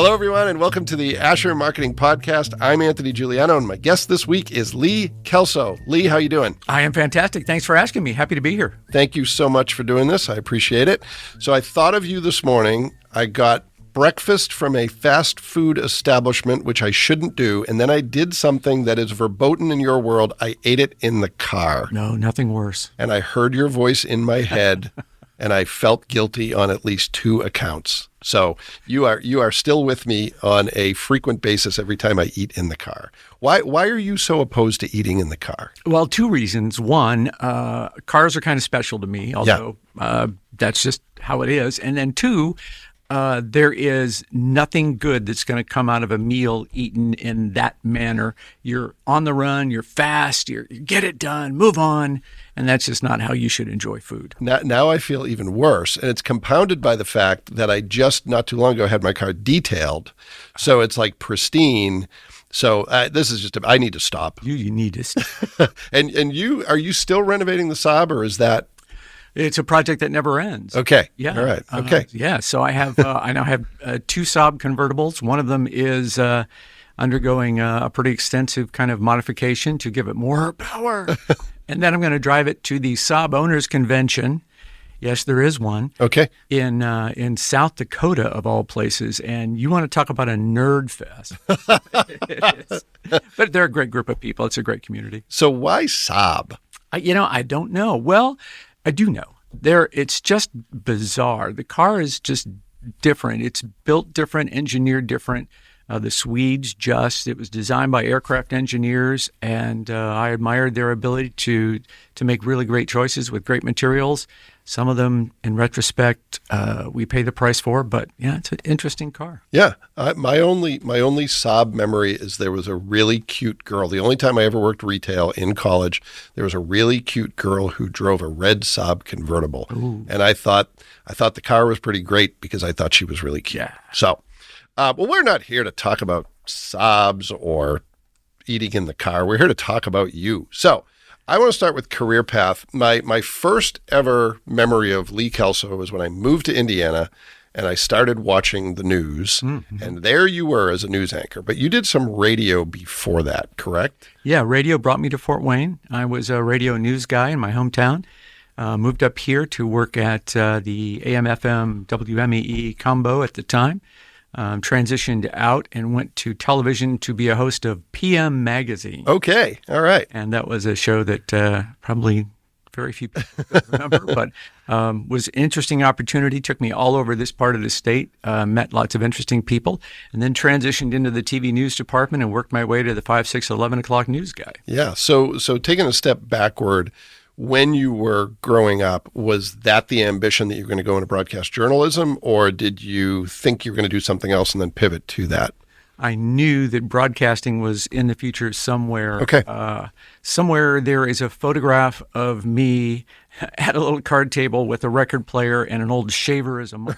Hello, everyone, and welcome to the Asher Marketing Podcast. I'm Anthony Giuliano, and my guest this week is Lee Kelso. Lee, how you doing? I am fantastic. Thanks for asking me. Happy to be here. Thank you so much for doing this. I appreciate it. So I thought of you this morning. I got breakfast from a fast food establishment, which I shouldn't do, and then I did something that is verboten in your world. I ate it in the car. No, nothing worse. And I heard your voice in my head, and I felt guilty on at least 2 accounts. So you are still with me on a frequent basis every time I eat in the car. Why are you so opposed to eating in the car? Well, 2 reasons. One, cars are kind of special to me, although that's just how it is. And then 2, there is nothing good that's going to come out of a meal eaten in that manner. You're on the run, you're fast, you get it done, move on, and that's just not how you should enjoy food. Now I feel even worse, and it's compounded by the fact that I just not too long ago had my car detailed, so it's like pristine. So this is just I need to stop. You need to stop. and are you still renovating the Saab, or is that? It's a project that never ends. Okay. Yeah. All right. Okay. So I have I now have 2 Saab convertibles. One of them is undergoing a pretty extensive kind of modification to give it more power. And then I'm going to drive it to the Saab Owners Convention. Yes, there is one. Okay. In South Dakota, of all places. And you want to talk about a nerd fest. But they're a great group of people. It's a great community. So why Saab? I don't know. Well, I do know. It's just bizarre. The car is just different. It's built different, engineered different. The Swedes it was designed by aircraft engineers, and I admired their ability to make really great choices with great materials. Some of them, in retrospect, we pay the price for, but yeah, it's an interesting car. Yeah. My only Saab memory is there was a really cute girl. The only time I ever worked retail in college, there was a really cute girl who drove a red Saab convertible. Ooh. And I thought the car was pretty great because I thought she was really cute. Yeah. So, well, we're not here to talk about Saabs or eating in the car. We're here to talk about you. So I want to start with career path. My first ever memory of Lee Kelso was when I moved to Indiana and I started watching the news. Mm-hmm. And there you were as a news anchor. But you did some radio before that, correct? Yeah, radio brought me to Fort Wayne. I was a radio news guy in my hometown. Moved up here to work at the AM/FM WMEE combo at the time. Transitioned out and went to television to be a host of PM Magazine. Okay, all right. And that was a show that probably very few people remember, but was an interesting opportunity. Took me all over this part of the state, met lots of interesting people, and then transitioned into the TV news department and worked my way to the 5, 6, 11 o'clock news guy. Yeah, so taking a step backward, when you were growing up, was that the ambition that you were going to go into broadcast journalism, or did you think you were going to do something else and then pivot to that? I knew that broadcasting was in the future somewhere. Okay. Somewhere there is a photograph of me at a little card table with a record player and an old shaver as a mower.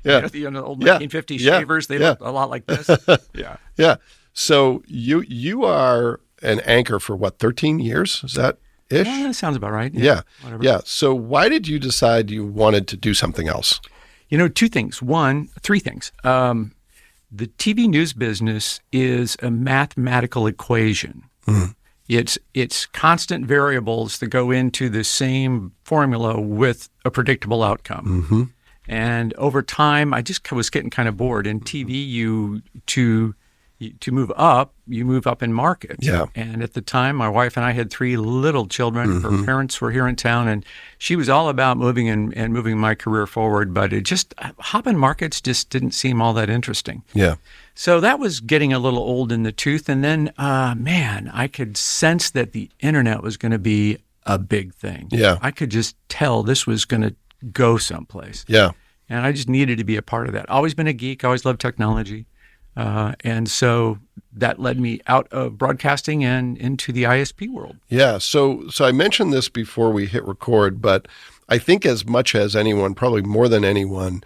Yeah. The old 1950s shavers, they look a lot like this. Yeah. Yeah. So you are an anchor for 13 years? Is that ish? Yeah, that sounds about right. Yeah. Whatever. Yeah. So why did you decide you wanted to do something else? 2 things. 3 things. The TV news business is a mathematical equation. Mm. It's constant variables that go into the same formula with a predictable outcome. Mm-hmm. And over time, I just was getting kind of bored. In TV, to move up, you move up in markets. Yeah. And at the time, my wife and I had 3 little children. Mm-hmm. Her parents were here in town, and she was all about moving and moving my career forward. But it just, hopping markets just didn't seem all that interesting. Yeah. So that was getting a little old in the tooth. And then, I could sense that the internet was going to be a big thing. Yeah. I could just tell this was going to go someplace. Yeah. And I just needed to be a part of that. Always been a geek, always loved technology. And so that led me out of broadcasting and into the ISP world. Yeah. So I mentioned this before we hit record, but I think as much as anyone, probably more than anyone,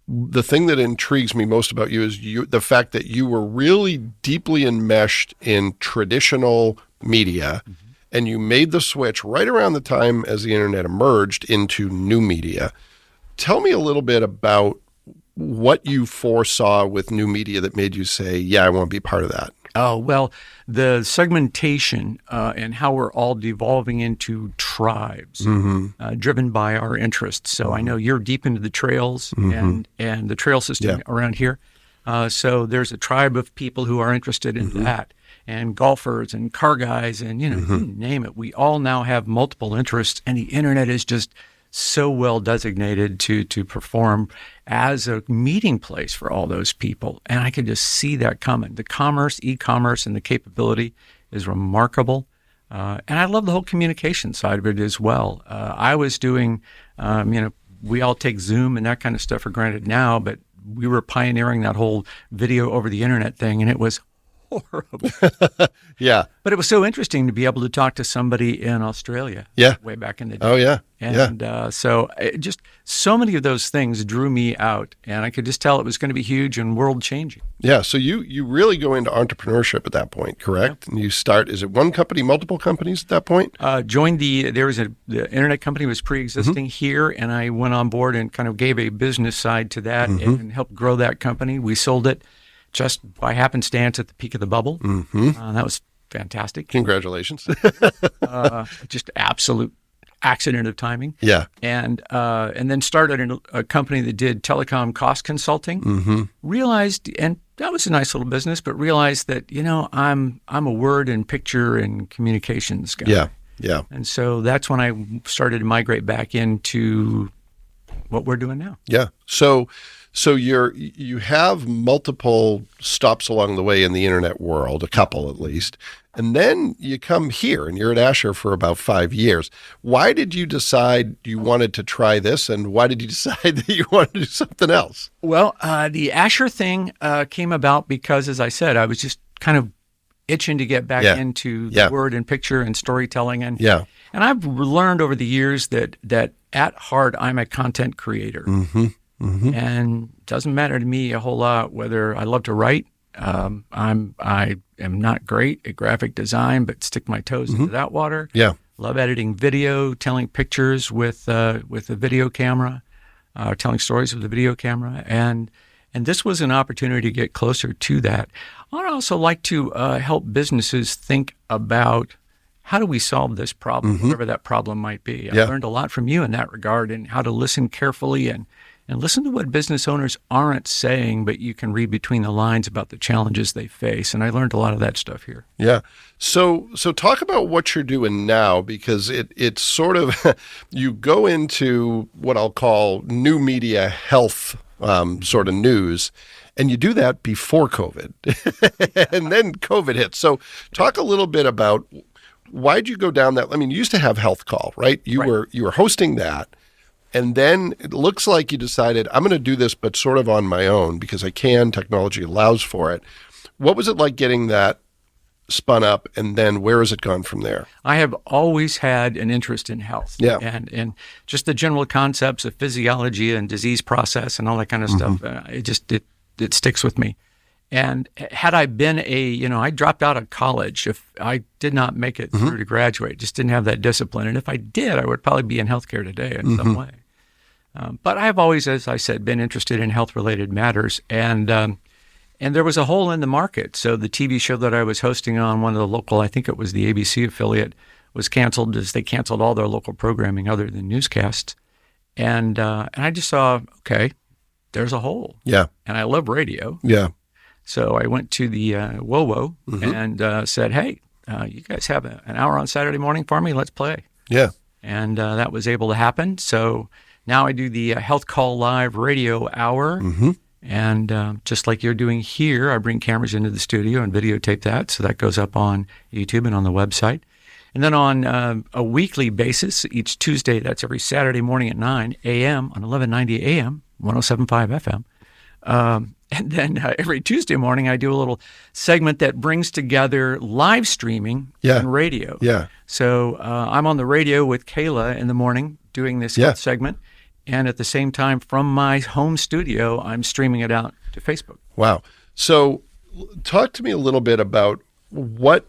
the thing that intrigues me most about you is the fact that you were really deeply enmeshed in traditional media, mm-hmm. and you made the switch right around the time as the internet emerged into new media. Tell me a little bit about what you foresaw with new media that made you say, yeah, I want to be part of that. Oh, well, the segmentation and how we're all devolving into tribes driven by our interests. So I know you're deep into the trails and the trail system around here. So there's a tribe of people who are interested in that, and golfers and car guys and, you name it. We all now have multiple interests, and the internet is just so well designated to perform as a meeting place for all those people. And I could just see that coming. The commerce, e-commerce, and the capability is remarkable. And I love the whole communication side of it as well. I was doing, we all take Zoom and that kind of stuff for granted now, but we were pioneering that whole video over the internet thing, and it was horrible. Yeah. But it was so interesting to be able to talk to somebody in Australia way back in the day. Oh, yeah. And so it just so many of those things drew me out, and I could just tell it was going to be huge and world-changing. Yeah. So you really go into entrepreneurship at that point, correct? Yep. And you start, is it one company, multiple companies at that point? Joined the internet company was pre-existing here, and I went on board and kind of gave a business side to that and helped grow that company. We sold it just by happenstance at the peak of the bubble. That was fantastic. Congratulations. Just absolute accident of timing. Yeah. And then started a company that did telecom cost consulting. Realized, and that was a nice little business, but realized that, I'm a word and picture and communications guy. Yeah. Yeah. And so that's when I started to migrate back into what we're doing now. Yeah. So you have multiple stops along the way in the internet world, a couple at least, and then you come here and you're at Asher for about 5 years. Why did you decide you wanted to try this, and why did you decide that you wanted to do something else? Well, the Asher thing came about because, as I said, I was just kind of itching to get back into the word and picture and storytelling, and I've learned over the years that at heart I'm a content creator. And it doesn't matter to me a whole lot whether I love to write. I am not great at graphic design, but stick my toes into that water. Yeah. Love editing video, telling pictures with a video camera, telling stories with a video camera. And this was an opportunity to get closer to that. I'd also like to help businesses think about how do we solve this problem, whatever that problem might be. I learned a lot from you in that regard, and how to listen carefully and listen to what business owners aren't saying, but you can read between the lines about the challenges they face. And I learned a lot of that stuff here. Yeah. So talk about what you're doing now, because it's sort of, you go into what I'll call new media health sort of news, and you do that before COVID. And then COVID hits. So talk a little bit about, why'd you go down that? I mean, you used to have Health Call, right? You were hosting that. And then it looks like you decided, I'm going to do this, but sort of on my own because I can. Technology allows for it. What was it like getting that spun up, and then where has it gone from there? I have always had an interest in health, and just the general concepts of physiology and disease process and all that kind of stuff. It sticks with me. And had I been I dropped out of college. If I did not make it through to graduate, just didn't have that discipline. And if I did, I would probably be in healthcare today in some way. But I have always, as I said, been interested in health-related matters. And there was a hole in the market. So the TV show that I was hosting on, one of the local, I think it was the ABC affiliate, was canceled, as they canceled all their local programming other than newscasts. And I just saw, okay, there's a hole. Yeah. And I love radio. Yeah. So I went to the WOWO and said, hey, you guys have an hour on Saturday morning for me? Let's play. Yeah. And that was able to happen. So now I do the Health Call Live radio hour. And just like you're doing here, I bring cameras into the studio and videotape that. So that goes up on YouTube and on the website. And then on a weekly basis, each Tuesday, that's every Saturday morning at 9 a.m. on 1190 a.m., 107.5 FM. And then every Tuesday morning, I do a little segment that brings together live streaming and radio. Yeah. So I'm on the radio with Kayla in the morning doing this segment. And at the same time, from my home studio, I'm streaming it out to Facebook. Wow. So talk to me a little bit about what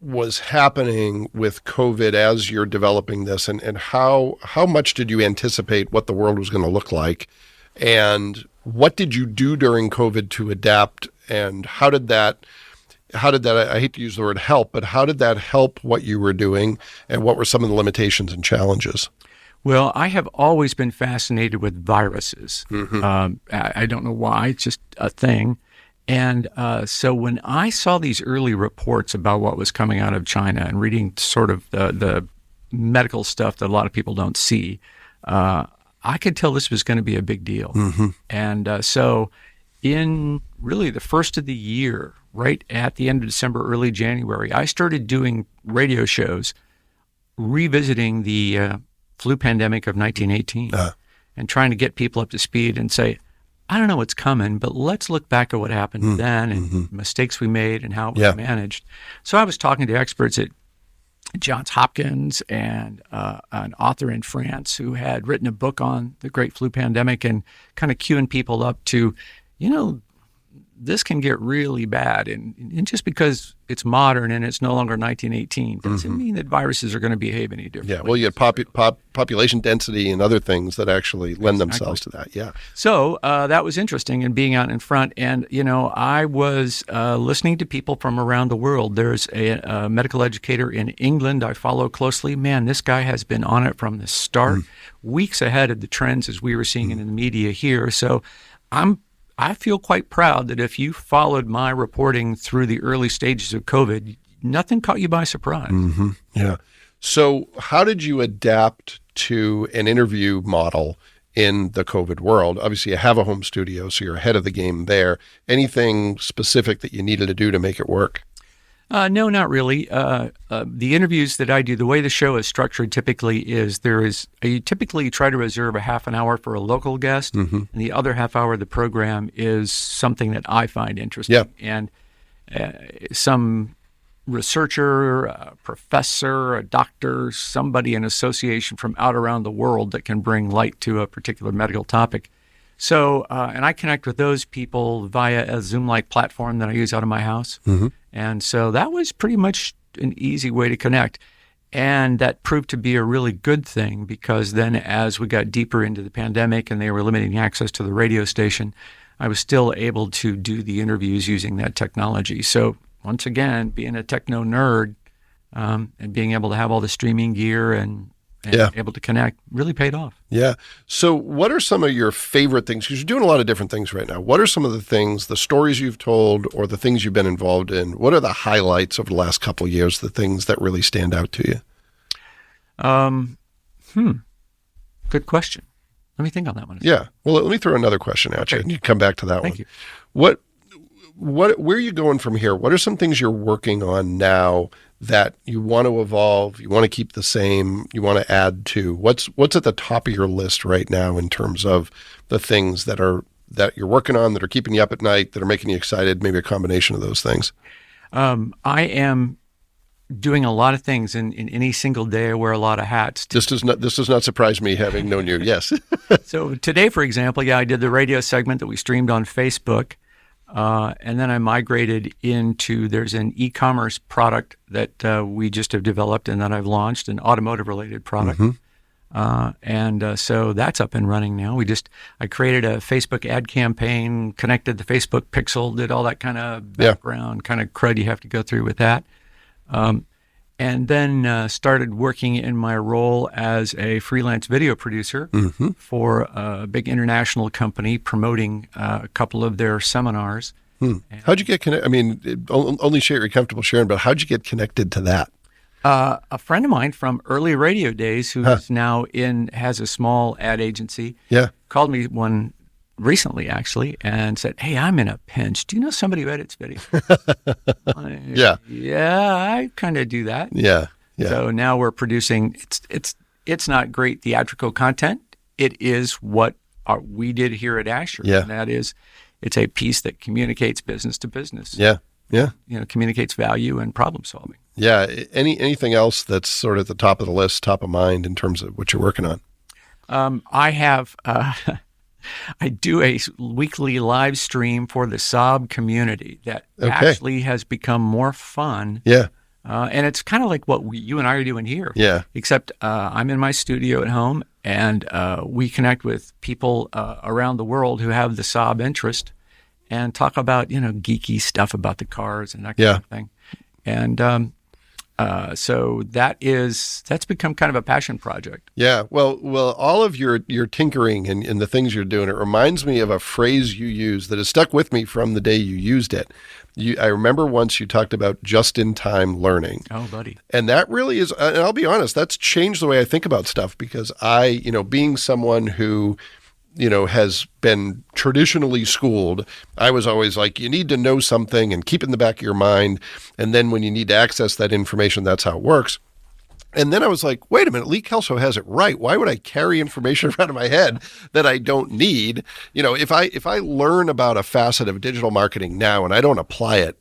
was happening with COVID as you're developing this, and how much did you anticipate what the world was going to look like? And What did you do during COVID to adapt, and how did that, I hate to use the word help, but how did that help what you were doing, and what were some of the limitations and challenges? Well, I have always been fascinated with viruses. Mm-hmm. I don't know why, it's just a thing. And so when I saw these early reports about what was coming out of China and reading sort of the medical stuff that a lot of people don't see, I could tell this was going to be a big deal. Mm-hmm. And so in really the first of the year, right at the end of December, early January, I started doing radio shows revisiting the flu pandemic of 1918 and trying to get people up to speed and say, I don't know what's coming, but let's look back at what happened then and mistakes we made and how it was managed. So I was talking to experts at Johns Hopkins and an author in France who had written a book on the Great Flu Pandemic and kind of queuing people up to, this can get really bad. And just because it's modern and it's no longer 1918 doesn't mean that viruses are going to behave any differently. Yeah, well, you had population density and other things that actually lend themselves to that, yeah. So that was interesting, and being out in front. And, I was listening to people from around the world. There's a medical educator in England I follow closely. Man, this guy has been on it from the start, weeks ahead of the trends as we were seeing it in the media here. So I feel quite proud that if you followed my reporting through the early stages of COVID, nothing caught you by surprise. Mm-hmm. Yeah. So how did you adapt to an interview model in the COVID world? Obviously, you have a home studio, so you're ahead of the game there. Anything specific that you needed to do to make it work? No, not really. The interviews that I do, the way the show is structured typically is you typically try to reserve a half an hour for a local guest, and the other half hour of the program is something that I find interesting. Yeah. And some researcher, a professor, a doctor, somebody in association from out around the world that can bring light to a particular medical topic. So, and I connect with those people via a Zoom-like platform that I use out of my house. And so that was pretty much an easy way to connect. And that proved to be a really good thing, because then as we got deeper into the pandemic and they were limiting access to the radio station, I was still able to do the interviews using that technology. So once again, being a techno nerd and being able to have all the streaming gear and able to connect really paid off. Yeah. So what are some of your favorite things? Because you're doing a lot of different things right now. What are some of the things, the stories you've told or the things you've been involved in? What are the highlights over the last couple of years, the things that really stand out to you? Good question. Let me think on that one. Yeah. Well, let me throw another question at you, and you come back to that Thank one. you. Where are you going from here? What are some things you're working on now that you want to evolve, you want to keep the same, you want to add to? What's at the top of your list right now in terms of the things that you're working on, that are keeping you up at night, that are making you excited, maybe a combination of those things? I am doing a lot of things in any single day. I wear a lot of hats. This does not surprise me, having known you. Yes. So today, for example, I did the radio segment that we streamed on Facebook. And then I migrated into, there's an e-commerce product that we just have developed and that I've launched, an automotive-related product. And so that's up and running now. I created a Facebook ad campaign, connected the Facebook pixel, did all that kind of background kind of crud you have to go through with that. And then started working in my role as a freelance video producer for a big international company promoting a couple of their seminars. How'd you get connected? I mean, only share you're comfortable sharing, but how'd you get connected to that? A friend of mine from early radio days who's now has a small ad agency called me one recently, actually, and said, "Hey, I'm in a pinch. Do you know somebody who edits video?" Yeah, I kind of do that. Yeah. So now we're producing. It's not great theatrical content. It is what we did here at Asher. Yeah. And that is, it's a piece that communicates business to business. Yeah. Communicates value and problem solving. Yeah. Anything else that's sort of at the top of the list, top of mind in terms of what you're working on? I have. I do a weekly live stream for the Saab community that actually has become more fun. Yeah. And it's kind of like what you and I are doing here. Yeah. Except I'm in my studio at home. And we connect with people around the world who have the Saab interest and talk about, geeky stuff about the cars and that kind of thing. And so that's become kind of a passion project. Yeah. Well, all of your tinkering and the things you're doing, it reminds me of a phrase you use that has stuck with me from the day you used it. I remember once you talked about just-in-time learning. Oh, buddy. And that really is, and I'll be honest, that's changed the way I think about stuff because being someone who, has been traditionally schooled, I was always like, you need to know something and keep it in the back of your mind. And then when you need to access that information, that's how it works. And then I was like, wait a minute, Lee Kelso has it right. Why would I carry information around in my head that I don't need? If I learn about a facet of digital marketing now and I don't apply it,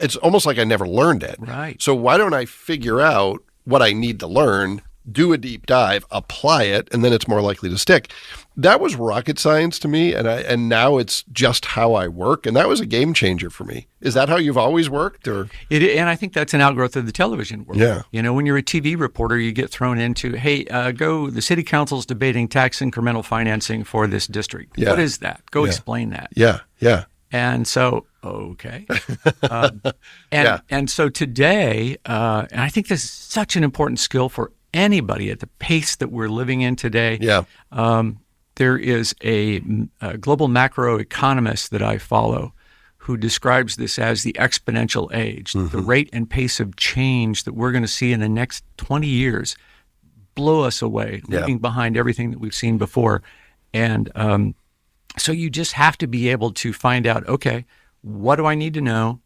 it's almost like I never learned it. Right. So why don't I figure out what I need to learn, do a deep dive, apply it, and then it's more likely to stick. That was rocket science to me, and now it's just how I work, and that was a game changer for me. Is that how you've always worked, or? And I think that's an outgrowth of the television world. Yeah. When you're a TV reporter, you get thrown into, hey, the city council's debating tax incremental financing for this district. Yeah. What is that? Go explain that. Yeah. And so, okay. And so today, and I think this is such an important skill for anybody at the pace that we're living in today. Yeah. There is a global macroeconomist that I follow who describes this as the exponential age, the rate and pace of change that we're going to see in the next 20 years blow us away, leaving behind everything that we've seen before. And so you just have to be able to find out, okay, what do I need to know?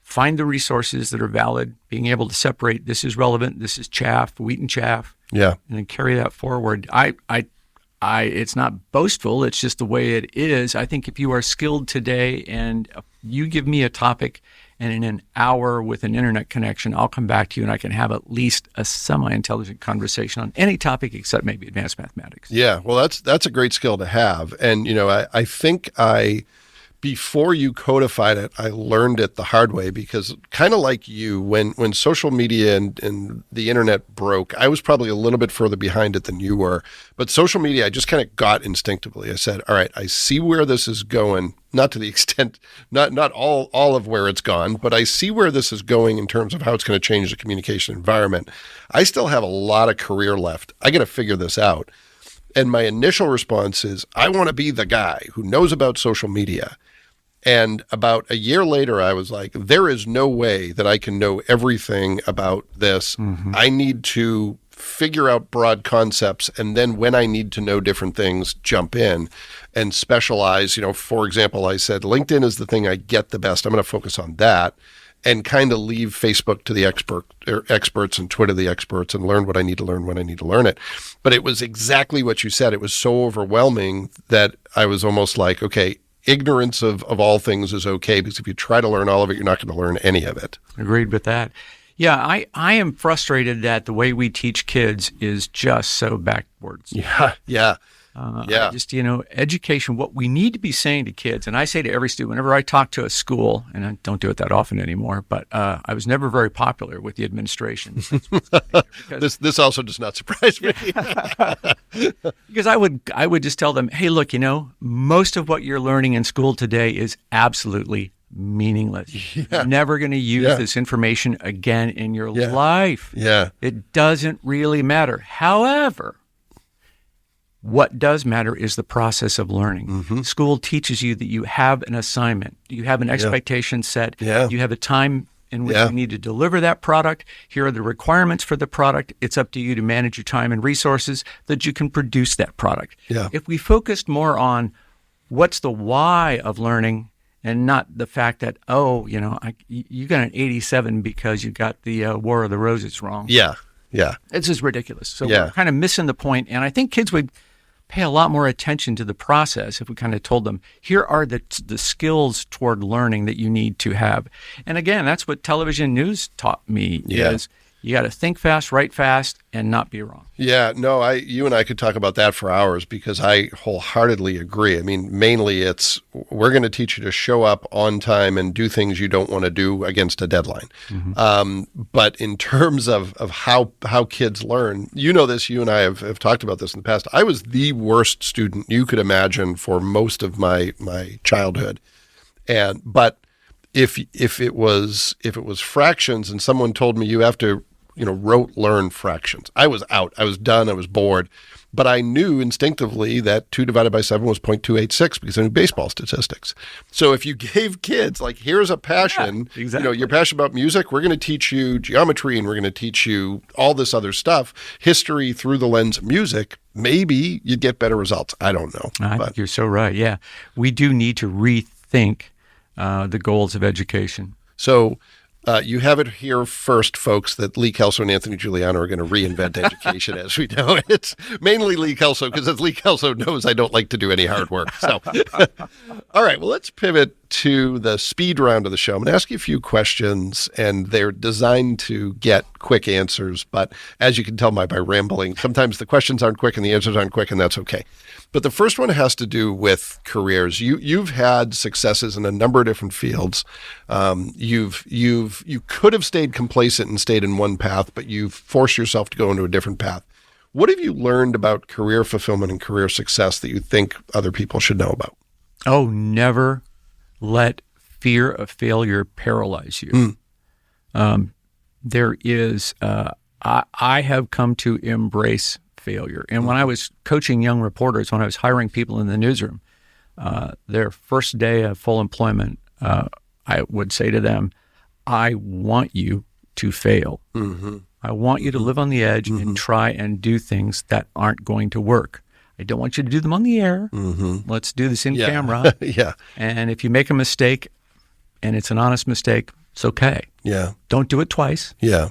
Find the resources that are valid, being able to separate this is relevant, this is chaff, wheat and chaff, and then carry that forward. It's not boastful, it's just the way it is. I think if you are skilled today and you give me a topic and in an hour with an internet connection, I'll come back to you and I can have at least a semi-intelligent conversation on any topic except maybe advanced mathematics. Yeah, well, that's a great skill to have. And, I think before you codified it, I learned it the hard way because kind of like you, when social media and the internet broke, I was probably a little bit further behind it than you were. But social media, I just kind of got instinctively. I said, all right, I see where this is going, not to the extent, not all of where it's gone, but I see where this is going in terms of how it's going to change the communication environment. I still have a lot of career left. I got to figure this out. And my initial response is, I want to be the guy who knows about social media. And about a year later, I was like, there is no way that I can know everything about this. I need to figure out broad concepts. And then when I need to know different things, jump in and specialize. For example, I said, LinkedIn is the thing I get the best. I'm going to focus on that and kind of leave Facebook to the experts and Twitter the experts and learn what I need to learn when I need to learn it. But it was exactly what you said. It was so overwhelming that I was almost like, okay, ignorance of all things is okay, because if you try to learn all of it, you're not going to learn any of it. Agreed with that. Yeah, I am frustrated that the way we teach kids is just so backwards. Yeah. Just, education, what we need to be saying to kids, and I say to every student, whenever I talk to a school, and I don't do it that often anymore, but I was never very popular with the administration. This also does not surprise me. Because I would just tell them, hey, look, most of what you're learning in school today is absolutely meaningless. You're never going to use this information again in your life. Yeah. It doesn't really matter. However, what does matter is the process of learning. School teaches you that you have an assignment. You have an expectation set. You have a time in which you need to deliver that product. Here are the requirements for the product. It's up to you to manage your time and resources that you can produce that product. If we focused more on what's the why of learning and not the fact that, you got an 87 because you got the War of the Roses wrong. It's just ridiculous. So we're kind of missing the point. And I think kids would pay a lot more attention to the process if we kind of told them, here are the skills toward learning that you need to have. And again, that's what television news taught me is You got to think fast, write fast, and not be wrong. Yeah, no, you and I could talk about that for hours because I wholeheartedly agree. I mean, mainly we're going to teach you to show up on time and do things you don't want to do against a deadline. But in terms of how kids learn, you know this, you and I have talked about this in the past. I was the worst student you could imagine for most of my childhood. But if it was fractions and someone told me you have to learn fractions, I was out. I was done. I was bored. But I knew instinctively that 2 divided by 7 was 0.286 because I knew baseball statistics. So if you gave kids, like, here's a passion, exactly. You're passionate about music, we're going to teach you geometry and we're going to teach you all this other stuff, history through the lens of music, maybe you'd get better results. I don't know. I think you're so right. Yeah. We do need to rethink the goals of education. So you have it here first, folks, that Lee Kelso and Anthony Giuliano are going to reinvent education as we know it. It's mainly Lee Kelso, because as Lee Kelso knows, I don't like to do any hard work. So, all right, well, let's pivot to the speed round of the show. I'm going to ask you a few questions, and they're designed to get quick answers. But as you can tell by rambling, sometimes the questions aren't quick and the answers aren't quick, and that's okay. But the first one has to do with careers. You've had successes in a number of different fields. You could have stayed complacent and stayed in one path, but you've forced yourself to go into a different path. What have you learned about career fulfillment and career success that you think other people should know about? Oh, never let fear of failure paralyze you. There is, I have come to embrace failure. And when I was coaching young reporters, when I was hiring people in the newsroom, their first day of full employment, I would say to them, I want you to fail. I want you to live on the edge and try and do things that aren't going to work. I don't want you to do them on the air. Let's do this in camera. Yeah. And if you make a mistake and it's an honest mistake, it's okay. Yeah. Don't do it twice. Yeah.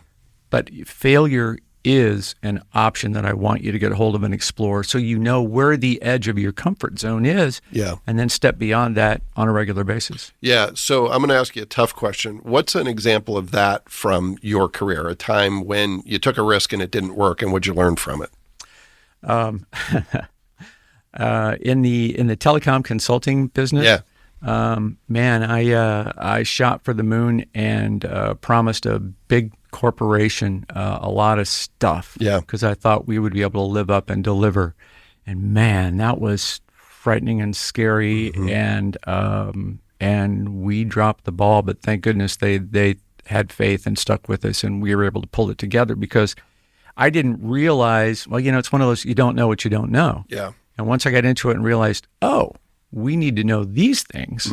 But failure is an option that I want you to get a hold of and explore, so you know where the edge of your comfort zone is, and then step beyond that on a regular basis. Yeah. So I'm going to ask you a tough question. What's an example of that from your career, a time when you took a risk and it didn't work, and what'd you learn from it? In the telecom consulting business, man, I shot for the moon and promised a big corporation a lot of stuff because I thought we would be able to live up and deliver. And man, that was frightening and scary, and we dropped the ball. But thank goodness they had faith and stuck with us, and we were able to pull it together because I didn't realize. Well, it's one of those, you don't know what you don't know. Yeah. And once I got into it and realized, we need to know these things,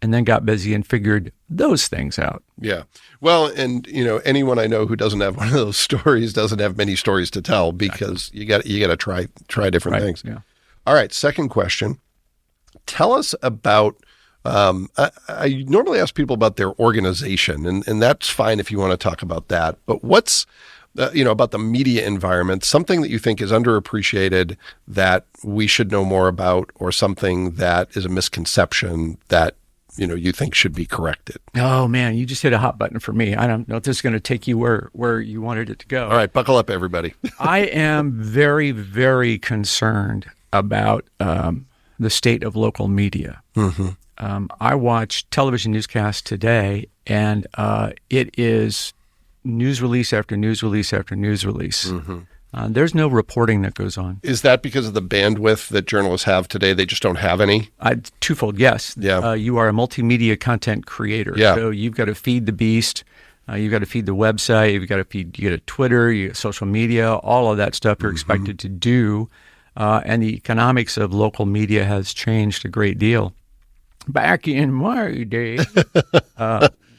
and then got busy and figured those things out. Yeah. Well, and anyone I know who doesn't have one of those stories doesn't have many stories to tell, because you got to try different things. Yeah. All right. Second question. Tell us about. I normally ask people about their organization, and that's fine if you want to talk about that. But what's about the media environment, something that you think is underappreciated that we should know more about, or something that is a misconception that you think should be corrected? Oh man, you just hit a hot button for me. I don't know if this is going to take you where you wanted it to go. All right, buckle up, everybody. I am very, very concerned about the state of local media. I watch television newscasts today, and it is news release after news release after news release. There's no reporting that goes on. Is that because of the bandwidth that journalists have today? They just don't have any? Twofold, yes. Yeah. You are a multimedia content creator. Yeah. So you've got to feed the beast. You've got to feed the website. You got a Twitter, you got social media, all of that stuff you're expected to do. And the economics of local media has changed a great deal. Back in my day,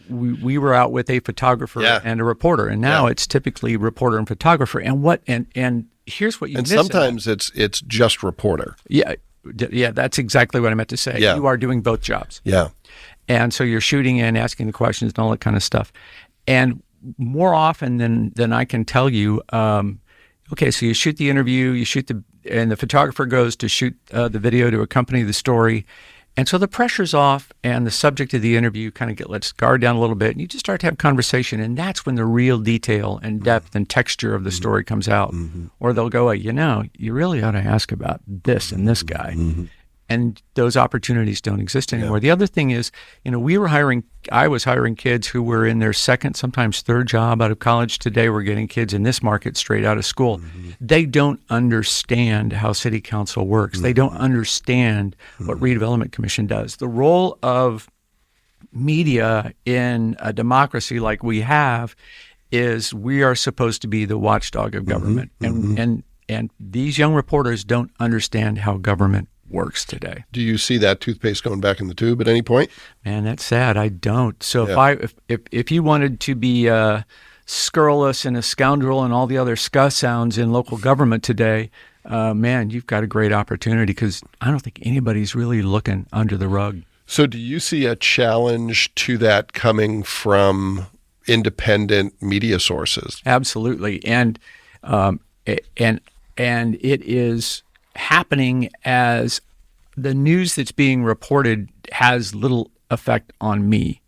we were out with a photographer and a reporter, and now it's typically reporter and photographer. And here's what you miss. And sometimes it's just reporter. Yeah, that's exactly what I meant to say. Yeah. You are doing both jobs. Yeah. And so you're shooting and asking the questions and all that kind of stuff. And more often than I can tell you, okay, so you shoot the interview, and the photographer goes to shoot the video to accompany the story. And so the pressure's off, and the subject of the interview kind of lets guard down a little bit, and you just start to have conversation, and that's when the real detail and depth and texture of the story comes out. Or they'll go, you really ought to ask about this and this guy. And those opportunities don't exist anymore. Yeah. The other thing is, I was hiring kids who were in their second, sometimes third job out of college. Today, we're getting kids in this market straight out of school. They don't understand how city council works. They don't understand what redevelopment commission does. The role of media in a democracy like we have is we are supposed to be the watchdog of government. And these young reporters don't understand how government works today. Do you see that toothpaste going back in the tube at any point? Man, that's sad. I don't. So if you wanted to be scurrilous and a scoundrel and all the other scuss sounds in local government today, man, you've got a great opportunity, because I don't think anybody's really looking under the rug. So do you see a challenge to that coming from independent media sources? Absolutely. And it is happening as the news that's being reported has little effect on me.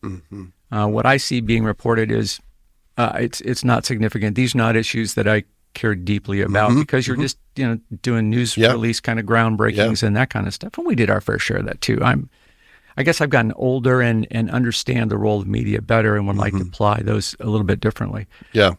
What I see being reported is it's not significant. These are not issues that I care deeply about, because you're just doing news release kind of groundbreakings and that kind of stuff. And we did our fair share of that too. I guess I've gotten older and understand the role of media better, and would like to apply those a little bit differently. Yeah.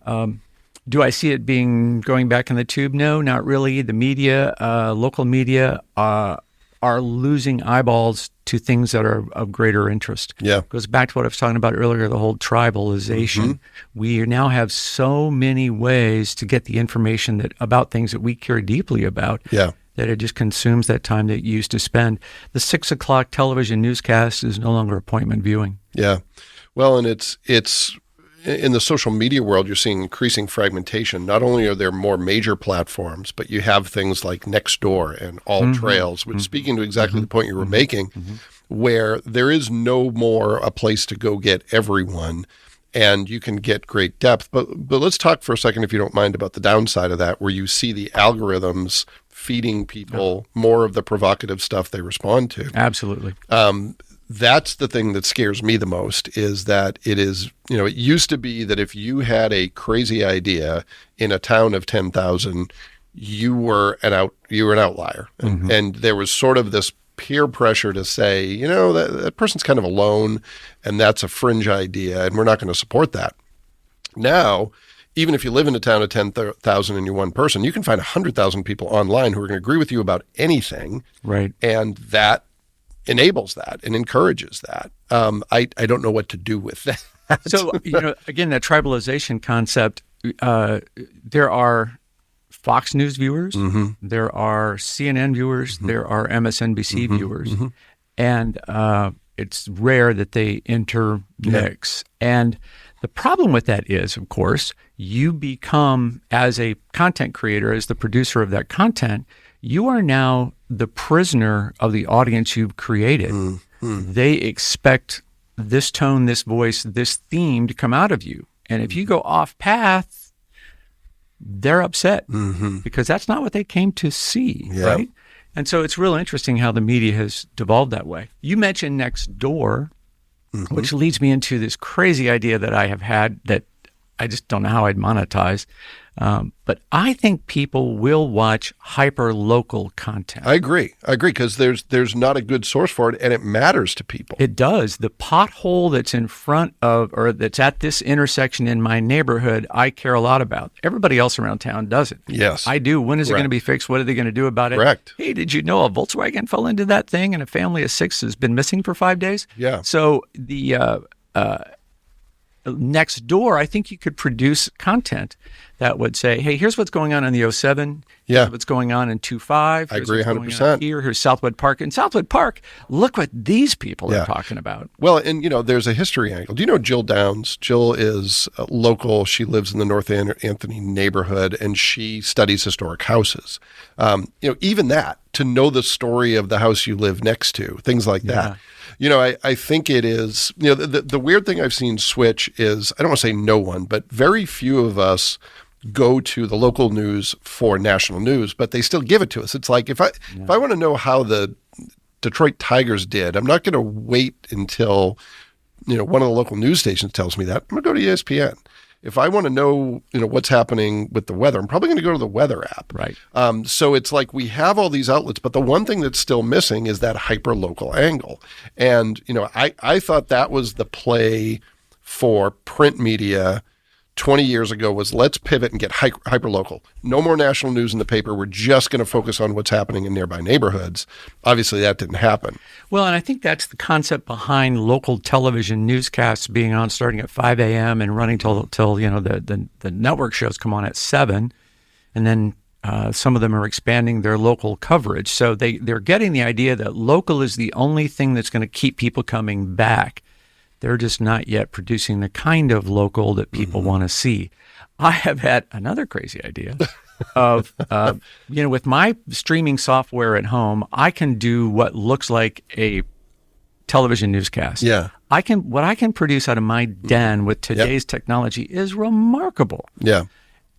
Do I see it going back in the tube? No, not really. The media, local media, are losing eyeballs to things that are of greater interest. Yeah. It goes back to what I was talking about earlier, the whole tribalization. We now have so many ways to get the information about things that we care deeply about. That it just consumes that time that you used to spend. The 6 o'clock television newscast is no longer appointment viewing. Yeah. Well, and it's in the social media world, you're seeing increasing fragmentation. Not only are there more major platforms, but you have things like Nextdoor and All Trails, which, speaking to exactly the point you were making, where there is no more a place to go get everyone, and you can get great depth. But let's talk for a second, if you don't mind, about the downside of that, where you see the algorithms feeding people more of the provocative stuff they respond to. Absolutely. That's the thing that scares me the most, is that it used to be that if you had a crazy idea in a town of 10,000, you were an outlier. And there was sort of this peer pressure to say, that person's kind of alone, and that's a fringe idea, and we're not going to support that. Now, even if you live in a town of 10,000 and you're one person, you can find 100,000 people online who are going to agree with you about anything. Right. And that enables that and encourages that. I don't know what to do with that. So, again, that tribalization concept, there are Fox News viewers, there are CNN viewers, there are MSNBC viewers, and it's rare that they intermix. And the problem with that is, of course, you become, as a content creator, as the producer of that content, you are now the prisoner of the audience you've created. They expect this tone, this voice, this theme to come out of you. And if you go off path, they're upset because that's not what they came to see, right? And so it's real interesting how the media has devolved that way. You mentioned Nextdoor, which leads me into this crazy idea that I have had that I just don't know how I'd monetize. But I think people will watch hyper-local content. I agree, because there's not a good source for it, and it matters to people. It does. The pothole that's in front of, or that's at this intersection in my neighborhood, I care a lot about. Everybody else around town doesn't. Yes. I do. When is it going to be fixed? What are they going to do about it? Correct. Hey, did you know a Volkswagen fell into that thing and a family of 6 has been missing for 5 days? Yeah. So the Nextdoor, I think you could produce content that would say, hey, here's what's going on in the 07. Here's what's going on in 25. I agree 100%. Here's Southwood Park. In Southwood Park, look what these people are talking about. Well, and, there's a history angle. Do you know Jill Downs? Jill is local. She lives in the North Anthony neighborhood, and she studies historic houses. Even that, to know the story of the house you live next to, things like that. I think it is, the weird thing I've seen switch is, I don't want to say no one, but very few of us go to the local news for national news, but they still give it to us. It's like, if I want to know how the Detroit Tigers did, I'm not going to wait until, one of the local news stations tells me that. I'm going to go to ESPN. If I want to know, what's happening with the weather, I'm probably going to go to the weather app. Right. So it's like we have all these outlets, but the one thing that's still missing is that hyper-local angle. And, I thought that was the play for print media 20 years ago was let's pivot and get hyper-local. No more national news in the paper. We're just going to focus on what's happening in nearby neighborhoods. Obviously, that didn't happen. Well, and I think that's the concept behind local television newscasts being on starting at 5 a.m. and running till the network shows come on at 7. And then some of them are expanding their local coverage. So they're getting the idea that local is the only thing that's going to keep people coming back. They're just not yet producing the kind of local that people want to see. I have had another crazy idea of, with my streaming software at home, I can do what looks like a television newscast. Yeah. What I can produce out of my den with today's technology is remarkable. Yeah.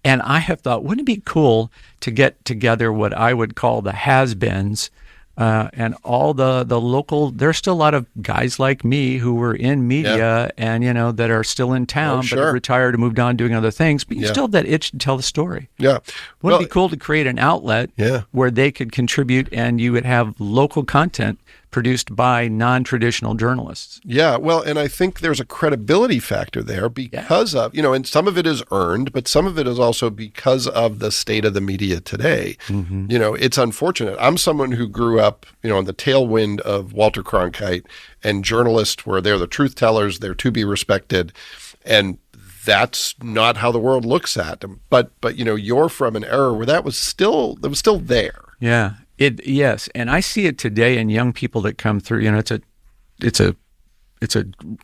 And I have thought, wouldn't it be cool to get together what I would call the has-beens, and all the local, there's still a lot of guys like me who were in media and, that are still in town, but have retired and moved on doing other things. But you still have that itch to tell the story. Yeah. Wouldn't it be cool to create an outlet where they could contribute and you would have local content produced by non-traditional journalists? Yeah, well, and I think there's a credibility factor there because of, and some of it is earned, but some of it is also because of the state of the media today. Mm-hmm. It's unfortunate. I'm someone who grew up, on the tailwind of Walter Cronkite, and journalists were they're the truth tellers, they're to be respected, and that's not how the world looks at them. But you're from an era where that was still there. Yeah. Yes, and I see it today in young people that come through. It's a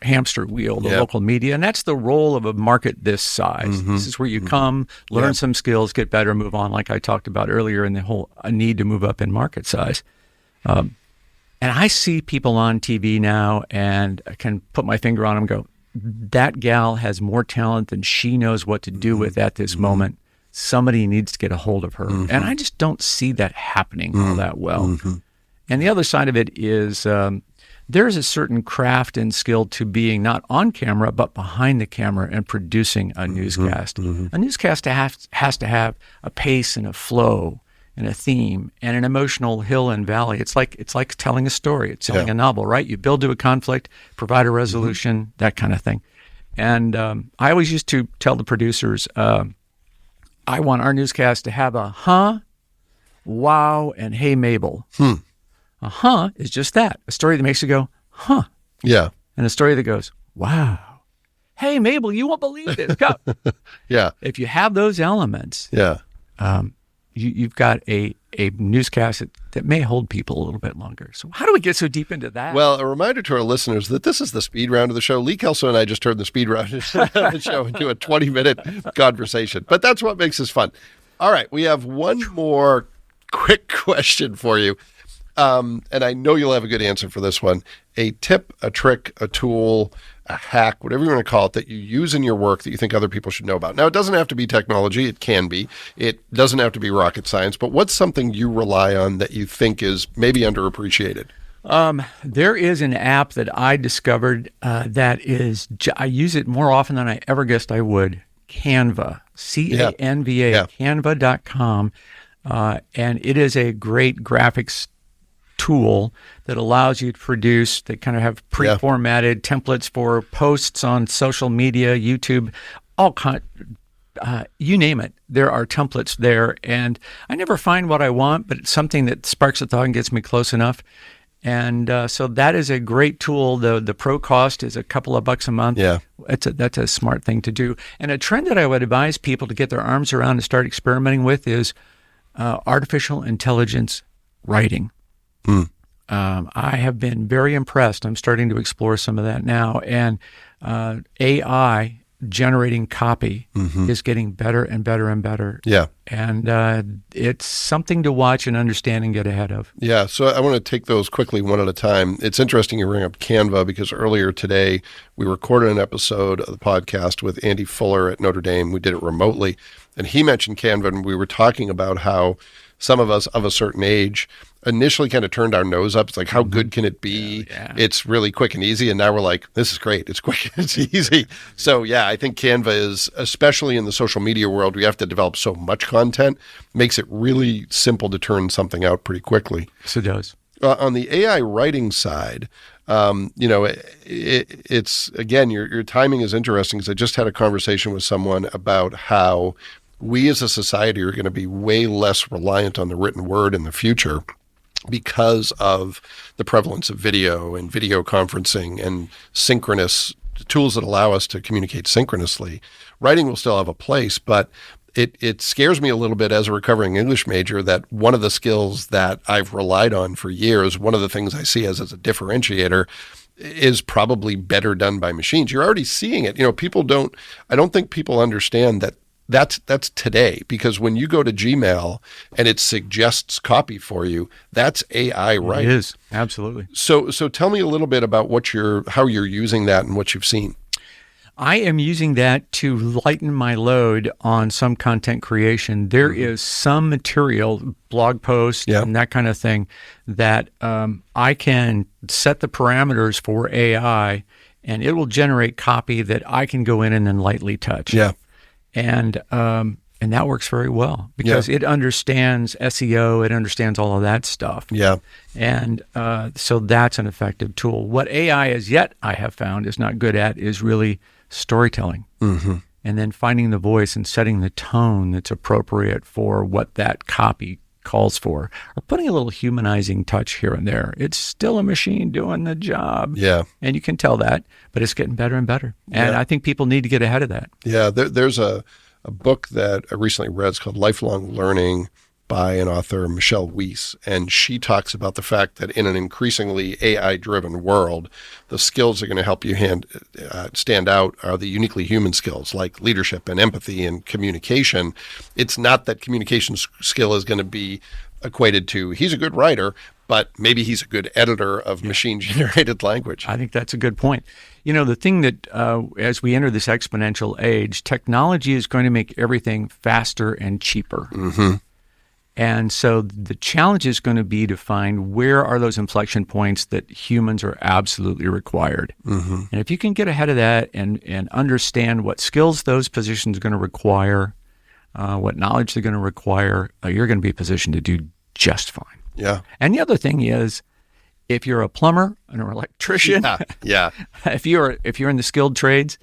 hamster wheel, the local media, and that's the role of a market this size. Mm-hmm. This is where you come, learn some skills, get better, move on, like I talked about earlier, and the whole need to move up in market size. And I see people on TV now, and I can put my finger on them and go, that gal has more talent than she knows what to do with at this moment. Somebody needs to get a hold of her. Mm-hmm. And I just don't see that happening all that well. Mm-hmm. And the other side of it is there's a certain craft and skill to being not on camera, but behind the camera and producing a newscast. Mm-hmm. A newscast has to have a pace and a flow and a theme and an emotional hill and valley. It's like telling a story. It's telling a novel, right? You build to a conflict, provide a resolution, that kind of thing. And I always used to tell the producers, I want our newscast to have a wow, and hey, Mabel. A is just that. A story that makes you go, huh. Yeah. And a story that goes, wow. Hey, Mabel, you won't believe this. Go. Yeah. If you have those elements, you've got a newscast that may hold people a little bit longer. So how do we get so deep into that? Well, a reminder to our listeners that this is the speed round of the show. Lee Kelso and I just turned the speed round of the show into a 20-minute conversation. But that's what makes this fun. All right, we have one more quick question for you. And I know you'll have a good answer for this one. A tip, a trick, a tool, a hack, whatever you want to call it, that you use in your work that you think other people should know about. Now, it doesn't have to be technology. It can be. It doesn't have to be rocket science. But what's something you rely on that you think is maybe underappreciated? There is an app that I discovered that is, I use it more often than I ever guessed I would. Canva, Canva, Canva.com. And it is a great graphics tool that allows you to produce, they kind of have pre-formatted templates for posts on social media, YouTube, all kind, you name it. There are templates there, and I never find what I want, but it's something that sparks a thought and gets me close enough. And so that is a great tool. The pro cost is a couple of bucks a month. Yeah, that's a smart thing to do. And a trend that I would advise people to get their arms around and start experimenting with is artificial intelligence writing. I have been very impressed. I'm starting to explore some of that now. And AI generating copy is getting better and better and better. Yeah. And it's something to watch and understand and get ahead of. Yeah. So I want to take those quickly one at a time. It's interesting you bring up Canva because earlier today we recorded an episode of the podcast with Andy Fuller at Notre Dame. We did it remotely. And he mentioned Canva, and we were talking about how some of us of a certain age initially kind of turned our nose up. It's like, how good can it be? Yeah. It's really quick and easy. And now we're like, this is great. It's quick and it's easy. So yeah, I think Canva is, especially in the social media world, we have to develop so much content, makes it really simple to turn something out pretty quickly. Yes, it does. On the AI writing side, it's again, your timing is interesting, because I just had a conversation with someone about how we as a society are going to be way less reliant on the written word in the future because of the prevalence of video and video conferencing and synchronous tools that allow us to communicate synchronously. Writing will still have a place, but it scares me a little bit as a recovering English major that one of the skills that I've relied on for years, one of the things I see as a differentiator, is probably better done by machines. You're already seeing it. I don't think people understand that that's today, because when you go to Gmail and it suggests copy for you, that's AI writing. It is, absolutely. So tell me a little bit about how you're using that and what you've seen. I am using that to lighten my load on some content creation. There is some material, blog posts and that kind of thing, that I can set the parameters for AI, and it will generate copy that I can go in and then lightly touch. Yeah. And that works very well, because it understands SEO, it understands all of that stuff. Yeah. And so that's an effective tool. What AI as yet I have found is not good at is really storytelling, and then finding the voice and setting the tone that's appropriate for what that copy calls for, or putting a little humanizing touch here and there. It's still a machine doing the job. Yeah. And you can tell that, but it's getting better and better. And I think people need to get ahead of that. Yeah. There's a book that I recently read. It's called Lifelong Learning by an author, Michelle Weiss, and she talks about the fact that in an increasingly AI-driven world, the skills that are going to help you stand out are the uniquely human skills like leadership and empathy and communication. It's not that communication skill is going to be equated to he's a good writer, but maybe he's a good editor of machine-generated language. I think that's a good point. The thing that as we enter this exponential age, technology is going to make everything faster and cheaper. Mm-hmm. And so the challenge is going to be to find where are those inflection points that humans are absolutely required. Mm-hmm. And if you can get ahead of that and understand what skills those positions are going to require, what knowledge they're going to require, you're going to be positioned to do just fine. Yeah. And the other thing is, if you're a plumber and an electrician, if you're in the skilled trades,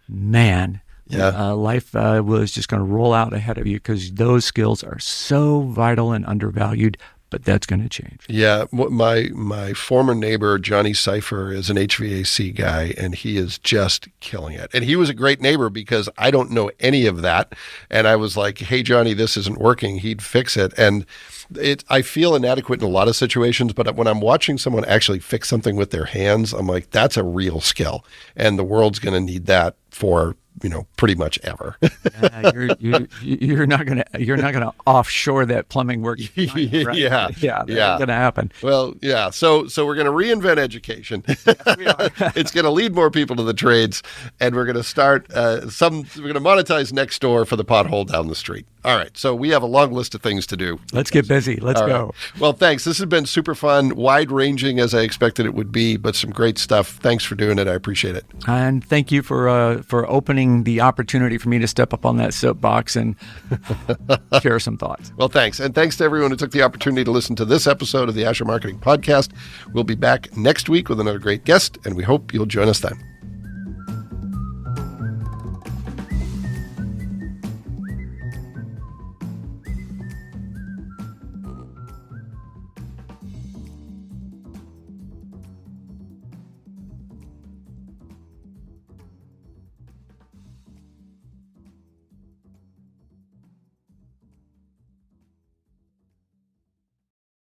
man, life was just going to roll out ahead of you, because those skills are so vital and undervalued. But that's going to change. Yeah, my former neighbor Johnny Cipher is an HVAC guy, and he is just killing it. And he was a great neighbor because I don't know any of that. And I was like, "Hey, Johnny, this isn't working." He'd fix it, and I feel inadequate in a lot of situations. But when I'm watching someone actually fix something with their hands, I'm like, "That's a real skill," and the world's going to need that for pretty much ever. You're not gonna offshore that plumbing work. Right? Yeah, that's gonna happen. Well, yeah. So we're gonna reinvent education. Yes, we are. It's gonna lead more people to the trades, and we're gonna start We're gonna monetize next door for the pothole down the street. All right. So we have a long list of things to do. Let's get busy. Let's go. Right. Well, thanks. This has been super fun, wide ranging as I expected it would be, but some great stuff. Thanks for doing it. I appreciate it. And thank you for opening the opportunity for me to step up on that soapbox and share some thoughts. Well, thanks. And thanks to everyone who took the opportunity to listen to this episode of the Azure Marketing Podcast. We'll be back next week with another great guest, and we hope you'll join us then.